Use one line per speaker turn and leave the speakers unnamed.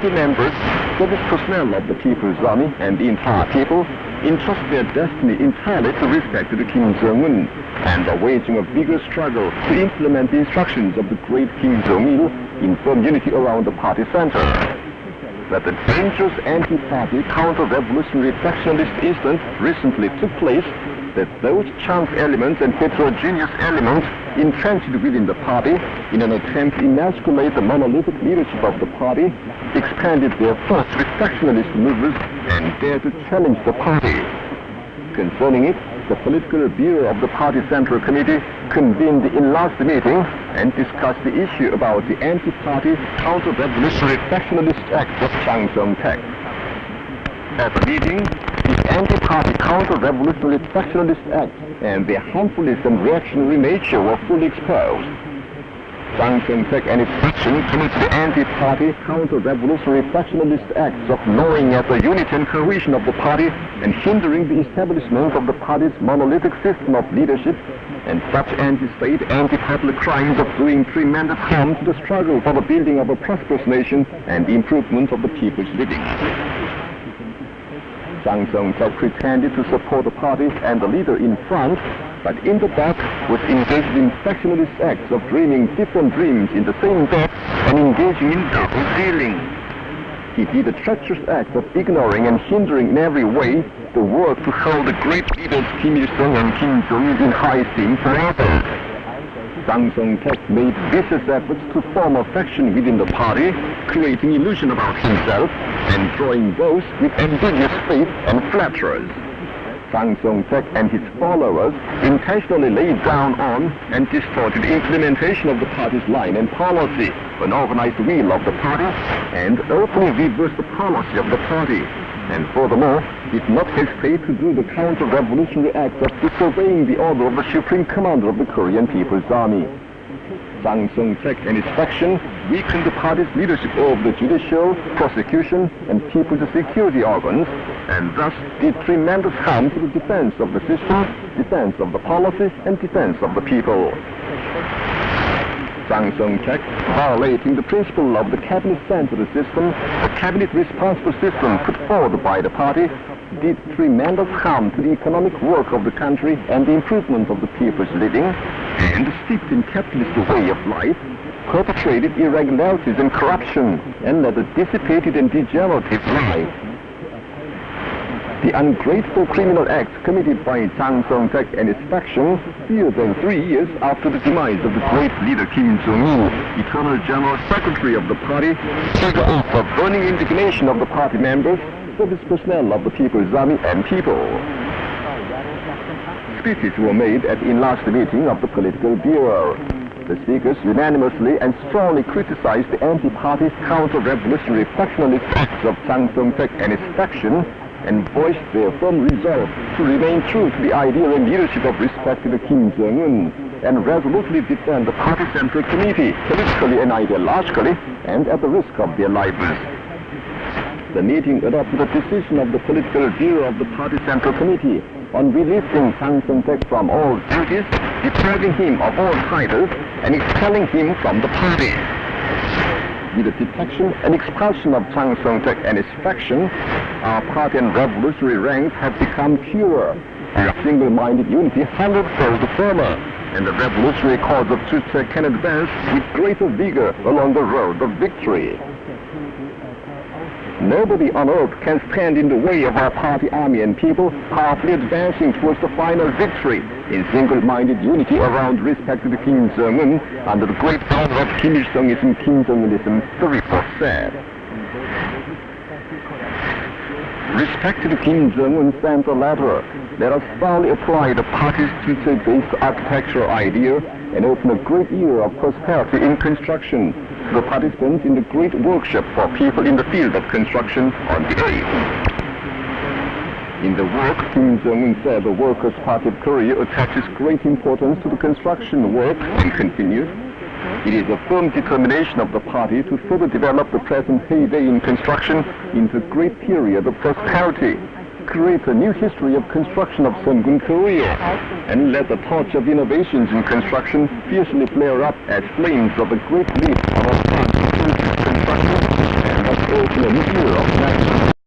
political members, service personnel of the People's Army, and the entire people entrust their destiny entirely to respected Kim Jong-un and are waging a vigorous struggle to implement the instructions of the great Kim Jong-il in firm unity around the party center. That the dangerous anti-party counter-revolutionary factionalist incident recently took place, that those chance elements and heterogeneous elements entrenched within the party in an attempt to emasculate the monolithic leadership of the party expanded their thoughts with factionalist movers and dared to challenge the party. Concerning it, the political bureau of the party central committee convened in last meeting and discussed the issue about the anti-party counter-revolutionary factionalist act of Jang Song Thaek. At the meeting, the anti-party counter-revolutionary factionalist act and their harmfulness and reactionary nature were fully exposed. Jang Song Thaek and its faction committed the anti-party counter-revolutionary factionalist acts of gnawing at the unity and cohesion of the party and hindering the establishment of the party's monolithic system of leadership, and such anti-state, anti-public crimes of doing tremendous harm to the struggle for the building of a prosperous nation and the improvement of the people's living. Jang Song Thaek pretended to support the party and the leader in front, but in the back was engaged in factionalist acts of dreaming different dreams in the same bed and engaging in double dealing. He did a treacherous act of ignoring and hindering in every way the work to hold the great leaders Kim Il-sung and Kim Jong-un in high esteem forever. Jang Song Thaek made vicious efforts to form a faction within the party, creating illusion about himself and drawing those with ambiguous faith and flatterers. Jang Song Thaek and his followers intentionally laid down on and distorted the implementation of the party's line and policy, an organized will of the party, and openly reversed the policy of the party, and furthermore, did not hesitate to do the counter-revolutionary act of disobeying the order of the Supreme Commander of the Korean People's Army. Jang Song Thaek and his faction weakened the party's leadership over the judicial, prosecution, and people's security organs, and thus did tremendous harm to the defense of the system, defense of the policy, and defense of the people. Jang Song Thaek, violating the principle of the cabinet-centered system, the cabinet-responsible system put forward by the party, did tremendous harm to the economic work of the country and the improvement of the people's living, and steeped in capitalist way of life, perpetrated irregularities and corruption, and led a dissipated and degenerative life. The ungrateful criminal acts committed by Jang Song Thaek and his faction, fewer than 3 years after the demise of the great leader Kim Jong-un, eternal general secretary of the party, trigger off a burning indignation of the party members, service personnel of the People's Army, and people. Speeches were made at the enlarged meeting of the political bureau. The speakers unanimously and strongly criticized the anti-party counter-revolutionary factionalist acts of Jang Song Thaek and his faction, and voiced their firm resolve to remain true to the ideal and leadership of respected Kim Jong-un, and resolutely defend the party central committee, politically and ideologically, and at the risk of their lives. The meeting adopted a decision of the political bureau of the party central committee on releasing Jang Song Thaek from all duties, depriving him of all titles, and expelling him from the party. With the detection and expulsion of Jang Song Thaek and his faction, our party and revolutionary ranks have become purer. Our single-minded unity hundredfold firmer, and the revolutionary cause of truth can advance with greater vigor along the road of victory. Nobody on earth can stand in the way of our party, army, and people powerfully advancing towards the final victory in single-minded unity around respected Kim Jong-un under the great power of Kim Il-sungism, Kim Jong-unism, the report said. Respected Kim Jong-un sent a letter. Let us thoroughly apply the party's future-based architectural idea and open a great era of prosperity in construction to the participants in the great workshop for people in the field of construction on the 8th. In the work, Kim Jong-un said the Workers' Party of Korea attaches great importance to the construction work and continues. It is a firm determination of the party to further develop the present heyday in construction into a great period of prosperity, create a new history of construction of Sungun Korea, and let the torch of innovations in construction fiercely flare up as flames of the great leap of our construction, and thus open idea of